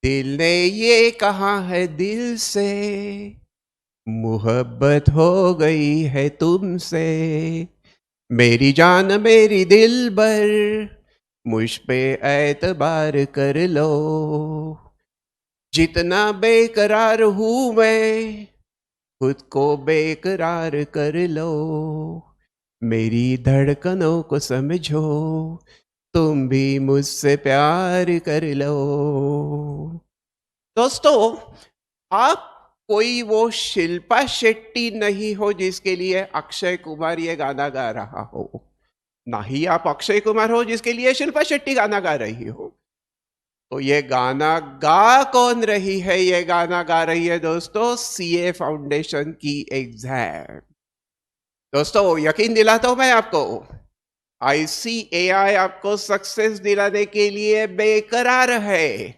दिल ने ये कहा है दिल से, मोहब्बत हो गई है तुमसे। मेरी जान मेरी दिलबर, मुझ पे एतबार कर लो। जितना बेकरार हूं मैं, खुद को बेकरार कर लो। मेरी धड़कनों को समझो, तुम भी मुझसे प्यार कर लो। दोस्तों, आप कोई वो शिल्पा शेट्टी नहीं हो जिसके लिए अक्षय कुमार ये गाना गा रहा हो, ना ही आप अक्षय कुमार हो जिसके लिए शिल्पा शेट्टी गाना गा रही हो। तो ये गाना गा कौन रही है? ये गाना गा रही है दोस्तों सीए फाउंडेशन की एग्जाम। दोस्तों यकीन दिलाता हूं मैं आपको, आईसीएआई आपको सक्सेस दिलाने के लिए बेकरार है।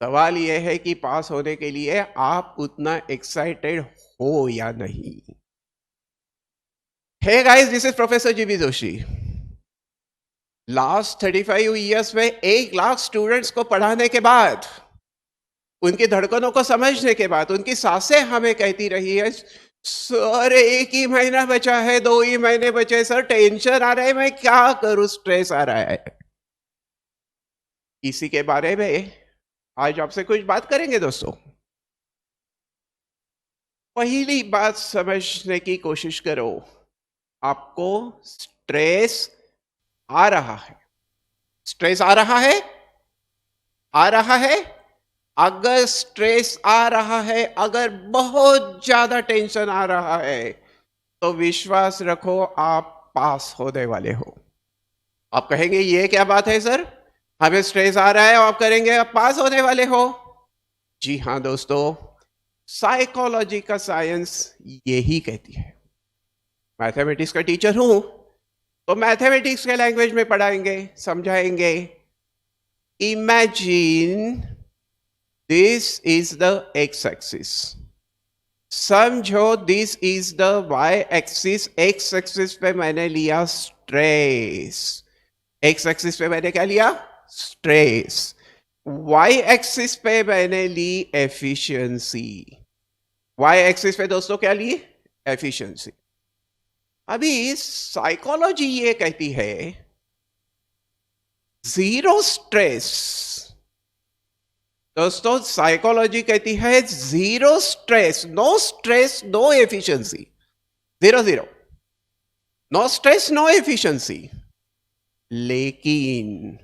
सवाल यह है कि पास होने के लिए आप उतना एक्साइटेड हो या नहीं। Hey guys, this is professor G V Joshi. Last 35 years में 1 लाख स्टूडेंट्स को पढ़ाने के बाद, उनकी धड़कनों को समझने के बाद, उनकी सांसें हमें कहती रही है, सर 1 ही महीना बचा है, 2 ही महीने बचे सर, टेंशन आ रहा है, मैं क्या करूं, स्ट्रेस आ रहा है। इसी के बारे में आज आपसे कुछ बात करेंगे दोस्तों। पहली बात समझने की कोशिश करो, आपको स्ट्रेस आ रहा है। स्ट्रेस आ रहा है, आ रहा है। अगर स्ट्रेस आ रहा है, अगर बहुत ज्यादा टेंशन आ रहा है, तो विश्वास रखो आप पास होने वाले हो। आप कहेंगे ये क्या बात है सर, हमें स्ट्रेस आ रहा है और आप करेंगे आप पास होने वाले हो। जी हाँ दोस्तों, साइकोलॉजी का साइंस यही कहती है। मैथमेटिक्स का टीचर हूं तो मैथमेटिक्स के लैंग्वेज में पढ़ाएंगे, समझाएंगे। Imagine this is the X axis, समझो this is the Y axis. X axis पे मैंने लिया स्ट्रेस, एक्स एक्सिस पे मैंने क्या लिया? स्ट्रेस। वाई एक्सिस पे मैंने ली एफिशिएंसी। वाई एक्सिस पे दोस्तों क्या ली? एफिशिएंसी। अभी साइकोलॉजी ये कहती है जीरो स्ट्रेस। दोस्तों साइकोलॉजी कहती है zero stress, no efficiency. Zero zero, no stress no efficiency. लेकिन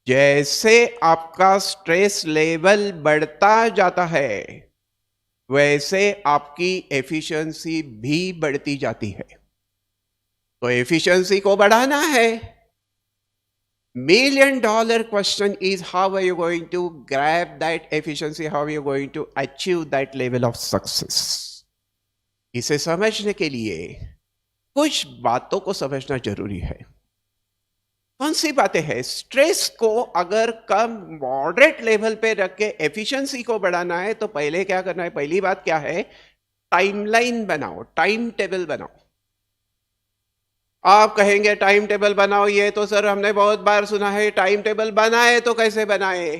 जैसे आपका स्ट्रेस लेवल बढ़ता जाता है, वैसे आपकी एफिशिएंसी भी बढ़ती जाती है। तो एफिशिएंसी को बढ़ाना है। $1,000,000 question is how are you going to grab that efficiency, how are you going to achieve that level of success? इसे समझने के लिए कुछ बातों को समझना जरूरी है। कौन सी बातें हैं? स्ट्रेस को अगर कम मॉडरेट लेवल पे रख के एफिशिएंसी को बढ़ाना है, तो पहले क्या करना है? पहली बात क्या है? टाइमलाइन बनाओ, टाइम टेबल बनाओ। आप कहेंगे टाइम टेबल बनाओ, ये तो सर हमने बहुत बार सुना है। टाइम टेबल बनाए तो कैसे बनाए?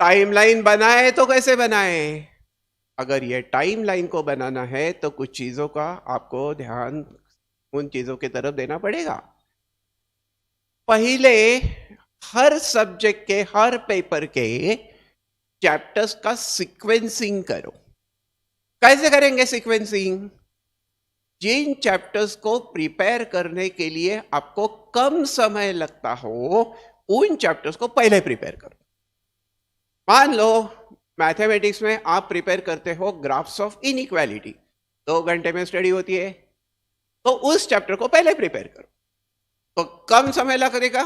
टाइमलाइन बनाए तो कैसे बनाए? अगर ये टाइमलाइन को बनाना है तो कुछ चीजों का आपको ध्यान उन चीजों की तरफ देना पड़ेगा। पहले हर सब्जेक्ट के, हर पेपर के चैप्टर्स का सीक्वेंसिंग करो। कैसे करेंगे सीक्वेंसिंग? जिन चैप्टर्स को प्रिपेयर करने के लिए आपको कम समय लगता हो, उन चैप्टर्स को पहले प्रिपेयर करो। मान लो मैथमेटिक्स में आप प्रिपेयर करते हो ग्राफ्स ऑफ इनइक्वालिटी, 2 घंटे में स्टडी होती है, तो उस चैप्टर को पहले प्रिपेयर करो, तो कम समय लगेगा,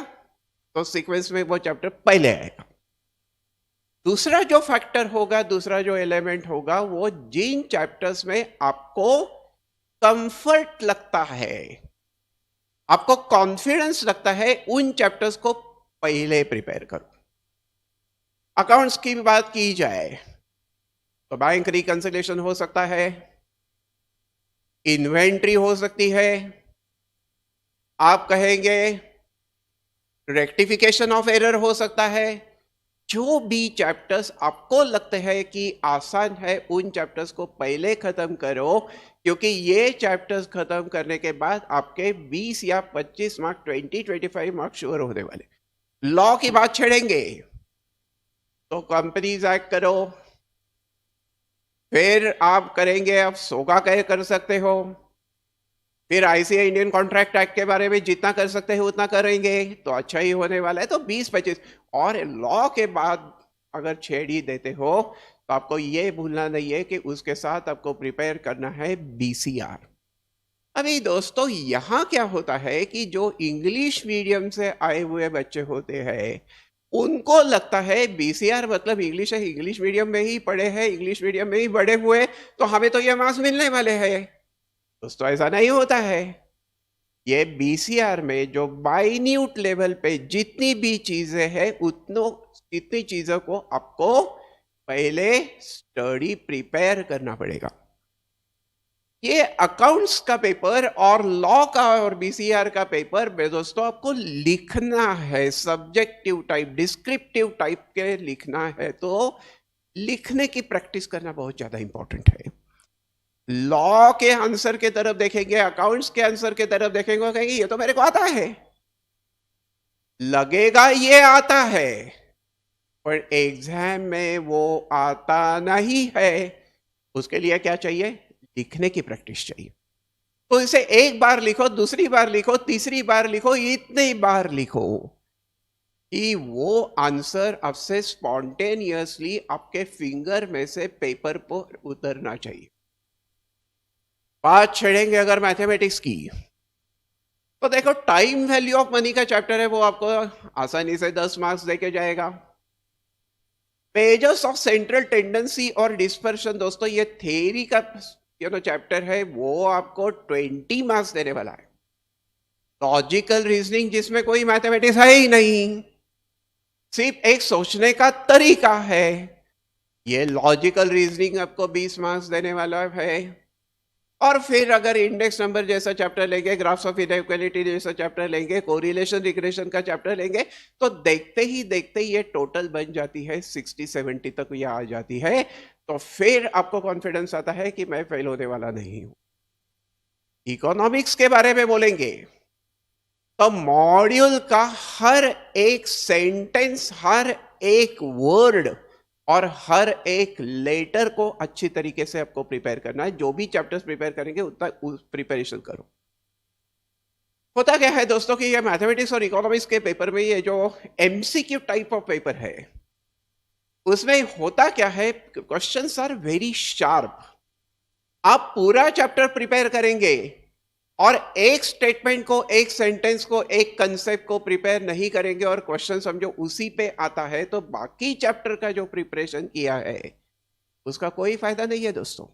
तो सीक्वेंस में वो चैप्टर पहले आएगा। दूसरा जो फैक्टर होगा, दूसरा जो एलिमेंट होगा, वो जिन चैप्टर्स में आपको कंफर्ट लगता है, आपको कॉन्फिडेंस लगता है, उन चैप्टर्स को पहले प्रिपेयर करो। अकाउंट्स की बात की जाए तो बैंक रिकंसिलिएशन हो सकता है, इन्वेंट्री हो सकती है, आप कहेंगे रेक्टिफिकेशन ऑफ एरर हो सकता है, जो भी चैप्टर्स आपको लगते हैं कि आसान है उन चैप्टर्स को पहले खत्म करो, क्योंकि ये चैप्टर्स खत्म करने के बाद आपके 20 या 25 मार्क 25 मार्क श्योर होने वाले। लॉ की बात छेड़ेंगे तो कंपनीज एक्ट करो, फिर आप करेंगे, आप सोगा कर सकते हो, फिर आईसीआई इंडियन कॉन्ट्रैक्ट एक्ट के बारे में जितना कर सकते हैं उतना करेंगे तो अच्छा ही होने वाला है। तो 20-25 और लॉ के बाद अगर छेड़ ही देते हो तो आपको ये भूलना नहीं है कि उसके साथ आपको प्रिपेयर करना है बीसीआर। अभी दोस्तों यहाँ क्या होता है कि जो इंग्लिश मीडियम से आए हुए बच्चे होते हैं उनको लगता है बीसीआर मतलब इंग्लिश है, इंग्लिश मीडियम में ही पढ़े हैं, इंग्लिश मीडियम में ही बड़े हुए, तो हमें तो ये मार्क्स मिलने वाले हैं। दोस्तों ऐसा नहीं होता है। ये बीसीआर में जो माइन्यूट लेवल पे जितनी भी चीजें हैं इतनी चीजों को आपको पहले स्टडी प्रिपेयर करना पड़ेगा। ये अकाउंट्स का पेपर और लॉ का और बीसीआर का पेपर में दोस्तों आपको लिखना है, सब्जेक्टिव टाइप डिस्क्रिप्टिव टाइप के लिखना है, तो लिखने की प्रैक्टिस करना बहुत ज्यादा इंपॉर्टेंट है। लॉ के आंसर के तरफ देखेंगे, अकाउंट्स के आंसर के तरफ देखेंगे, कहेंगे ये तो मेरे को आता है, लगेगा ये आता है, पर एग्जाम में वो आता नहीं है। उसके लिए क्या चाहिए? लिखने की प्रैक्टिस चाहिए। तो इसे एक बार लिखो, दूसरी बार लिखो, तीसरी बार लिखो, इतनी बार लिखो कि वो आंसर आपसे स्पॉन्टेनियसली आपके फिंगर में से पेपर पर उतरना चाहिए। बात छेड़ेंगे अगर मैथमेटिक्स की, तो देखो टाइम वैल्यू ऑफ मनी का चैप्टर है, वो आपको आसानी से 10 मार्क्स देके जाएगा। पेजेस ऑफ सेंट्रल टेंडेंसी और डिस्पर्शन, दोस्तों ये थ्योरी का चैप्टर है, वो आपको 20 मार्क्स देने वाला है। लॉजिकल रीजनिंग जिसमें कोई मैथमेटिक्स है ही नहीं, सिर्फ एक सोचने का तरीका है, ये लॉजिकल रीजनिंग आपको 20 मार्क्स देने वाला है। और फिर अगर इंडेक्स नंबर जैसा चैप्टर लेंगे, ग्राफ्स ऑफ इनइक्वालिटी जैसा चैप्टर लेंगे, कोरिलेशन रिग्रेशन का चैप्टर लेंगे, तो देखते ही ये टोटल बन जाती है 60-70 तक ये आ जाती है। तो फिर आपको कॉन्फिडेंस आता है कि मैं फेल होने वाला नहीं हूं। इकोनॉमिक्स के बारे में बोलेंगे तो मॉड्यूल का हर एक सेंटेंस, हर एक वर्ड और हर एक लेटर को अच्छी तरीके से आपको प्रिपेयर करना है। जो भी चैप्टर्स प्रिपेयर करेंगे उतना प्रिपरेशन करो। होता क्या है दोस्तों कि ये मैथमेटिक्स और इकोनॉमिक्स के पेपर में ये जो एमसीक्यू टाइप ऑफ पेपर है, उसमें होता क्या है, क्वेश्चंस आर वेरी शार्प। आप पूरा चैप्टर प्रिपेयर करेंगे और एक स्टेटमेंट को, एक सेंटेंस को, एक कंसेप्ट को प्रिपेयर नहीं करेंगे और क्वेश्चन समझो उसी पे आता है, तो बाकी चैप्टर का जो प्रिपरेशन किया है उसका कोई फायदा नहीं है दोस्तों।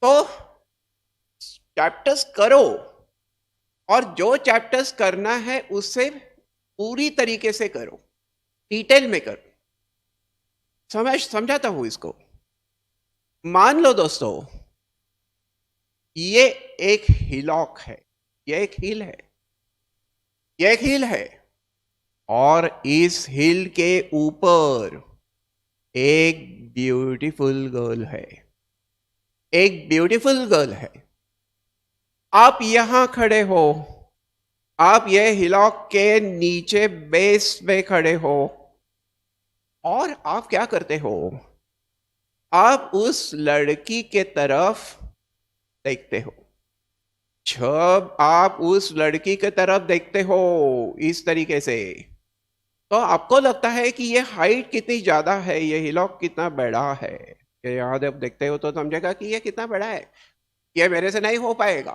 तो चैप्टर्स करो और जो चैप्टर्स करना है उससे पूरी तरीके से करो, डिटेल में करो। समझाता हूं इसको। मान लो दोस्तों ये एक हिलॉक है, ये एक हिल है, ये एक हिल है, और इस हिल के ऊपर एक ब्यूटीफुल गर्ल है, एक ब्यूटीफुल गर्ल है। आप यहां खड़े हो, आप ये हिलॉक के नीचे बेस में खड़े हो, और आप क्या करते हो? आप उस लड़की के तरफ देखते हो। जब आप उस लड़की के तरफ देखते हो इस तरीके से, तो आपको लगता है कि ये हाइट कितनी ज्यादा है, ये हिलॉक कितना बड़ा है। यहां जब देखते हो तो समझेगा कि ये कितना बड़ा है, ये मेरे से नहीं हो पाएगा।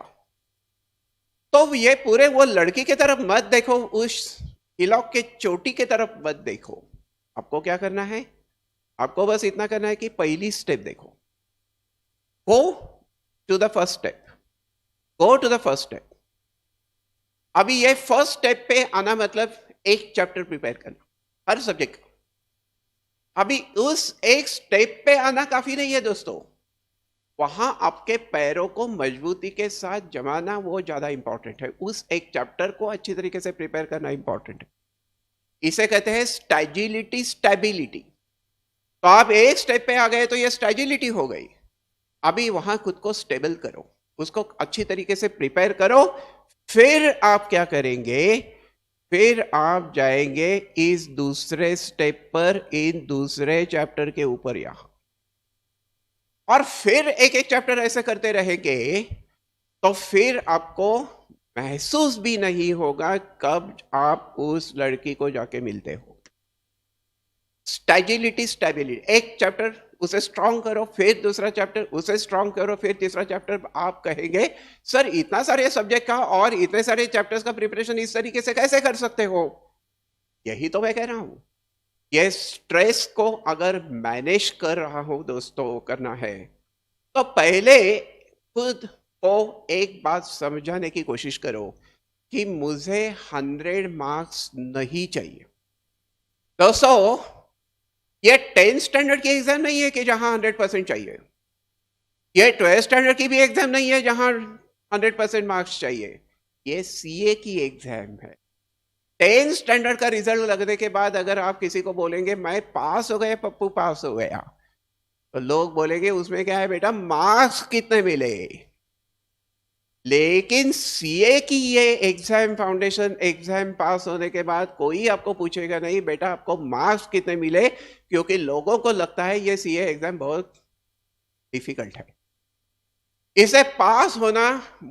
तो ये पूरे वो लड़की की तरफ मत देखो, उस हिलॉक के चोटी की तरफ मत देखो। आपको क्या करना है? आपको बस इतना करना है कि पहली स्टेप देखो, go to the first step, go to the first step. अभी ये फर्स्ट स्टेप पे आना मतलब एक चैप्टर प्रिपेयर करना हर सब्जेक्ट का। अभी उस एक स्टेप पे आना काफी नहीं है दोस्तों, वहां आपके पैरों को मजबूती के साथ जमाना वो ज्यादा इंपॉर्टेंट है। उस एक चैप्टर को अच्छी तरीके से प्रिपेयर करना इंपॉर्टेंट है। इसे कहते हैं स्टैजिलिटी स्टेबिलिटी। तो आप एक स्टेप पे आ गए तो ये स्टैजिलिटी हो गई। अभी वहां खुद को स्टेबल करो, उसको अच्छी तरीके से प्रिपेयर करो। फिर आप क्या करेंगे, फिर आप जाएंगे इस दूसरे स्टेप पर, इन दूसरे चैप्टर के ऊपर यहां, और फिर एक एक चैप्टर ऐसे करते रहेंगे तो फिर आपको महसूस भी नहीं होगा कब आप उस लड़की को जाके मिलते हो। स्टैजिलिटी स्टेबिलिटी, एक चैप्टर उसे स्ट्रांग करो, फिर दूसरा चैप्टर उसे स्ट्रांग करो, फिर तीसरा चैप्टर। आप कहेंगे सर इतना सारे सब्जेक्ट का और इतने सारे चैप्टर्स का प्रिपरेशन इस तरीके से कैसे कर सकते हो? यही तो मैं कह रहा हूं। ये स्ट्रेस को अगर मैनेज कर रहा हूं दोस्तों, करना है तो पहले खुद को एक बात समझाने की कोशिश करो कि मुझे 100 मार्क्स नहीं चाहिए। दोस्तों ये 10th स्टैंडर्ड की एग्जाम नहीं है कि जहां 100% चाहिए, ये 12th स्टैंडर्ड की भी एग्जाम नहीं है जहां 100% मार्क्स चाहिए। ये सीए की एग्जाम है। 10th स्टैंडर्ड का रिजल्ट लगने के बाद अगर आप किसी को बोलेंगे मैं पास हो गया, पप्पू पास हो गया, तो लोग बोलेंगे उसमें क्या है बेटा, मार्क्स कितने मिले। लेकिन सीए की ये एग्जाम, फाउंडेशन एग्जाम पास होने के बाद कोई आपको पूछेगा नहीं बेटा आपको मार्क्स कितने मिले, क्योंकि लोगों को लगता है ये सीए एग्जाम बहुत डिफिकल्ट है, इसे पास होना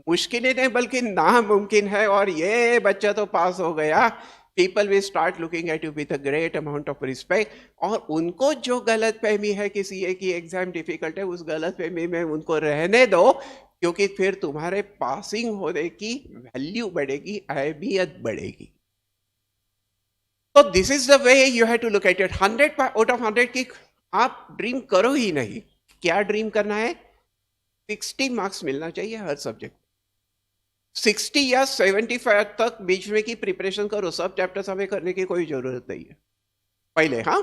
मुश्किल ही नहीं बल्कि नामुमकिन है, और ये बच्चा तो पास हो गया। People will start looking at you with a great amount of respect, और उनको जो गलत फहमी है कि सीए की एग्जाम डिफिकल्ट है, उस गलत फहमी में उनको रहने दो, क्योंकि फिर तुम्हारे पासिंग होने की वैल्यू बढ़ेगी, अहमियत बढ़ेगी। तो this is the way you have to look at it. 100 out of 100 की आप ड्रीम करो ही नहीं। क्या ड्रीम करना है? 60 मार्क्स मिलना चाहिए हर सब्जेक्ट। 60 या 75 तक बीच में की प्रिपरेशन करो, सब चैप्टर्स हमें करने की कोई जरूरत नहीं है पहले। हाँ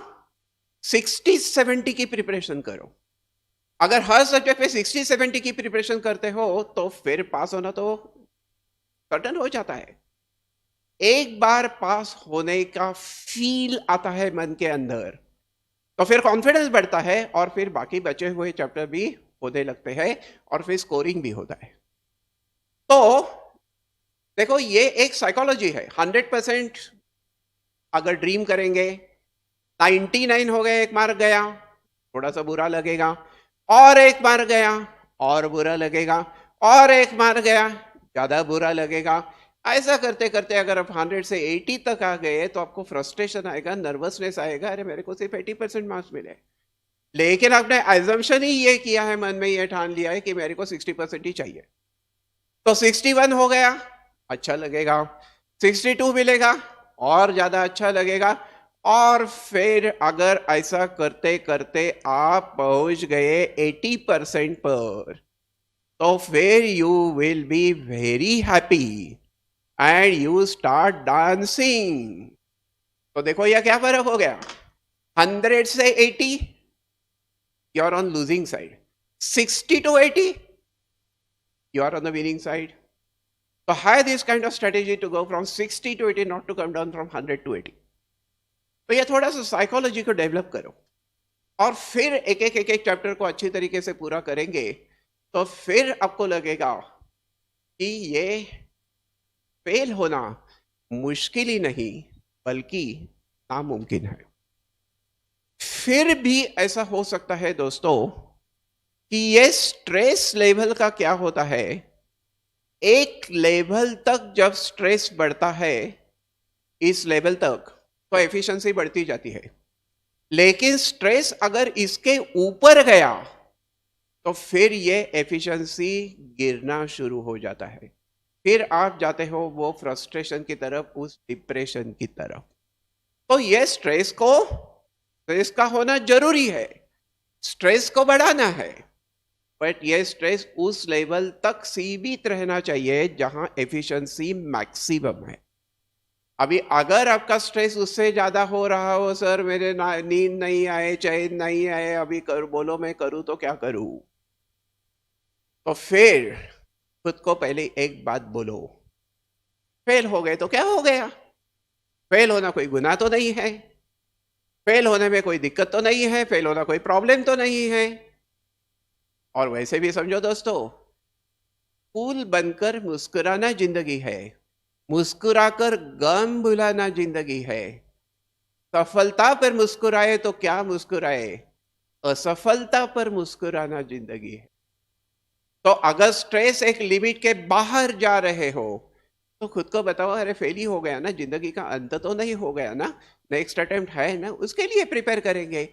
60-70 की प्रिपरेशन करो। अगर हर सब्जेक्ट में 60-70 की प्रिपरेशन करते हो तो फिर पास होना तो सर्टन हो जाता है। एक बार पास होने का फील आता है मन के अंदर तो फिर कॉन्फिडेंस बढ़ता है, और फिर बाकी बचे हुए चैप्टर भी होने लगते हैं, और फिर स्कोरिंग भी होता है। तो देखो ये एक साइकोलॉजी है। 100% अगर ड्रीम करेंगे, 99 हो गए, एक मार्क गया, थोड़ा सा बुरा लगेगा, और एक मार्क गया और बुरा लगेगा, और एक मार्क गया ज्यादा बुरा लगेगा। ऐसा करते करते अगर आप 100 से 80 तक आ गए तो आपको फ्रस्ट्रेशन आएगा, नर्वसनेस आएगा, अरे मेरे को सिर्फ 80% मार्क्स मिले। लेकिन आपने एजम्पशन ही ये किया है, मन में ये ठान लिया है कि मेरे को 60% ही चाहिए। तो 61 हो गया, अच्छा लगेगा, 62 मिलेगा और ज्यादा अच्छा लगेगा, और फिर अगर ऐसा करते करते आप पहुंच गए 80% पर, तो फिर you will be very happy and you start dancing. तो देखो यह क्या फर्क हो गया, 100 से 80 you are on losing side, 60 to 80 you are on the winning side. So have this kind of strategy to go from 60 to 80, not to come down from 100 to 80. तो ये थोड़ा सा साइकोलॉजी को डेवलप करो, और फिर एक एक चैप्टर को अच्छी तरीके से पूरा करेंगे तो फिर आपको लगेगा कि ये फेल होना मुश्किल ही नहीं बल्कि नामुमकिन है। फिर भी ऐसा हो सकता है दोस्तों कि ये स्ट्रेस लेवल का क्या होता है, एक लेवल तक जब स्ट्रेस बढ़ता है, इस लेवल तक तो एफिशिएंसी बढ़ती जाती है। लेकिन स्ट्रेस अगर इसके ऊपर गया तो फिर ये एफिशिएंसी गिरना शुरू हो जाता है, फिर आप जाते हो वो फ्रस्ट्रेशन की तरफ, उस डिप्रेशन की तरफ। तो ये स्ट्रेस का होना जरूरी है, स्ट्रेस को बढ़ाना है, बट ये स्ट्रेस उस लेवल तक सीमित रहना चाहिए जहां एफिशिएंसी मैक्सिमम है। अभी अगर आपका स्ट्रेस उससे ज्यादा हो रहा हो, सर मेरे नींद नहीं आए, चैन नहीं आए, अभी बोलो मैं करूं तो क्या करूं, तो फिर खुद को पहले एक बात बोलो, फेल हो गए तो क्या हो गया, फेल होना कोई गुनाह तो नहीं है, फेल होने में कोई दिक्कत तो नहीं है, फेल होना कोई प्रॉब्लम तो नहीं है। और वैसे भी समझो दोस्तों, फूल बनकर मुस्कुराना जिंदगी है, मुस्कुराकर गम भुलाना जिंदगी है। सफलता पर मुस्कुराए तो क्या मुस्कुराए, असफलता पर मुस्कुराना जिंदगी है। तो अगर स्ट्रेस एक लिमिट के बाहर जा रहे हो तो खुद को बताओ, अरे फेल ही हो गया ना, जिंदगी का अंत तो नहीं हो गया ना, नेक्स्ट अटेम्प्ट है ना, उसके लिए प्रिपेयर करेंगे।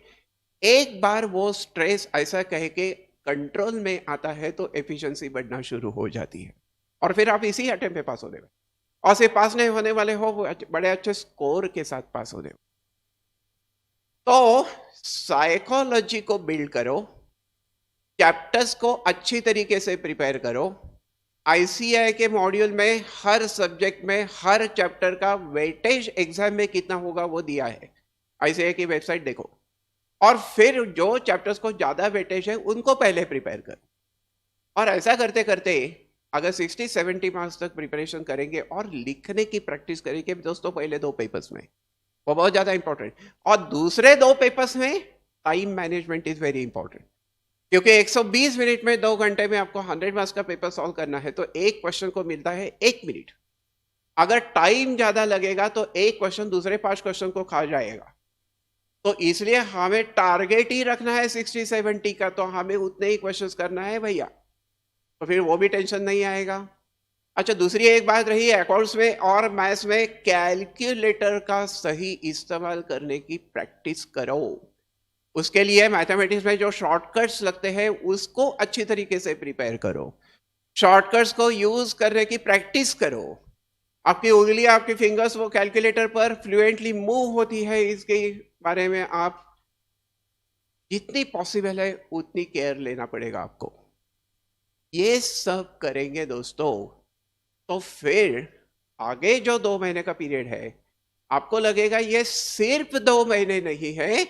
एक बार वो स्ट्रेस ऐसा कह के कंट्रोल में आता है तो एफिशिएंसी बढ़ना शुरू हो जाती है, और फिर आप इसी अटेम्प्ट पे पास होने वाले, और सिर्फ पास नहीं होने वाले हो, वो बड़े अच्छे स्कोर के साथ पास होने। तो साइकोलॉजी को बिल्ड करो, चैप्टर्स को अच्छी तरीके से प्रिपेयर करो। आईसीआई के मॉड्यूल में हर सब्जेक्ट में हर चैप्टर का वेटेज एग्जाम में कितना होगा वो दिया है, आईसीआई की वेबसाइट देखो। और फिर जो चैप्टर्स को ज्यादा वेटेज है उनको पहले प्रिपेयर करो, और ऐसा करते करते अगर 60-70 मार्क्स तक प्रिपरेशन करेंगे और लिखने की प्रैक्टिस करेंगे दोस्तों, पहले 2 पेपर्स में, वो बहुत ज्यादा इंपॉर्टेंट, और दूसरे 2 पेपर्स में time management is very important. क्योंकि 120 मिनट में 2 घंटे में आपको 100 मार्क्स का पेपर सॉल्व करना है, तो एक क्वेश्चन को मिलता है 1 मिनट। अगर टाइम ज्यादा लगेगा तो एक क्वेश्चन दूसरे 5 क्वेश्चन को खा जाएगा। तो इसलिए हमें टारगेट ही रखना है 60-70 का, तो हमें उतने ही क्वेश्चंस करना है भैया, तो फिर वो भी टेंशन नहीं आएगा। अच्छा, दूसरी एक बात रही अकाउंट्स में और मैथ्स में, कैलकुलेटर का सही इस्तेमाल करने की प्रैक्टिस करो। उसके लिए मैथमेटिक्स में जो शॉर्टकट्स लगते हैं उसको अच्छी तरीके से प्रिपेयर करो, शॉर्टकट्स को यूज करने की प्रैक्टिस करो। आपकी उंगली, आपकी फिंगर्स वो कैलकुलेटर पर फ्लुएंटली मूव होती है, इसके बारे में आप जितनी पॉसिबल है उतनी केयर लेना पड़ेगा आपको। ये सब करेंगे दोस्तों तो फिर आगे जो 2 महीने का पीरियड है, आपको लगेगा ये सिर्फ 2 महीने नहीं है,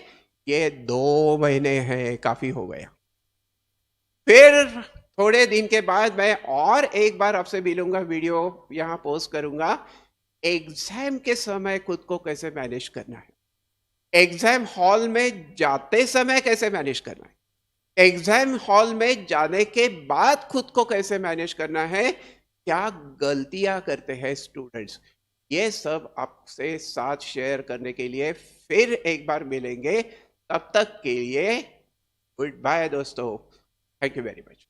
ये 2 महीने हैं, काफी हो गया। फिर थोड़े दिन के बाद मैं और एक बार आपसे मिलूंगा, वीडियो यहां पोस्ट करूंगा, एग्जाम के समय खुद को कैसे मैनेज करना है, एग्जाम हॉल में जाते समय कैसे मैनेज करना है, एग्जाम हॉल में जाने के बाद खुद को कैसे मैनेज करना है, क्या गलतियां करते हैं स्टूडेंट्स, ये सब आपसे साथ शेयर करने के लिए फिर एक बार मिलेंगे। तब तक के लिए गुड बाय दोस्तों, थैंक यू वेरी मच।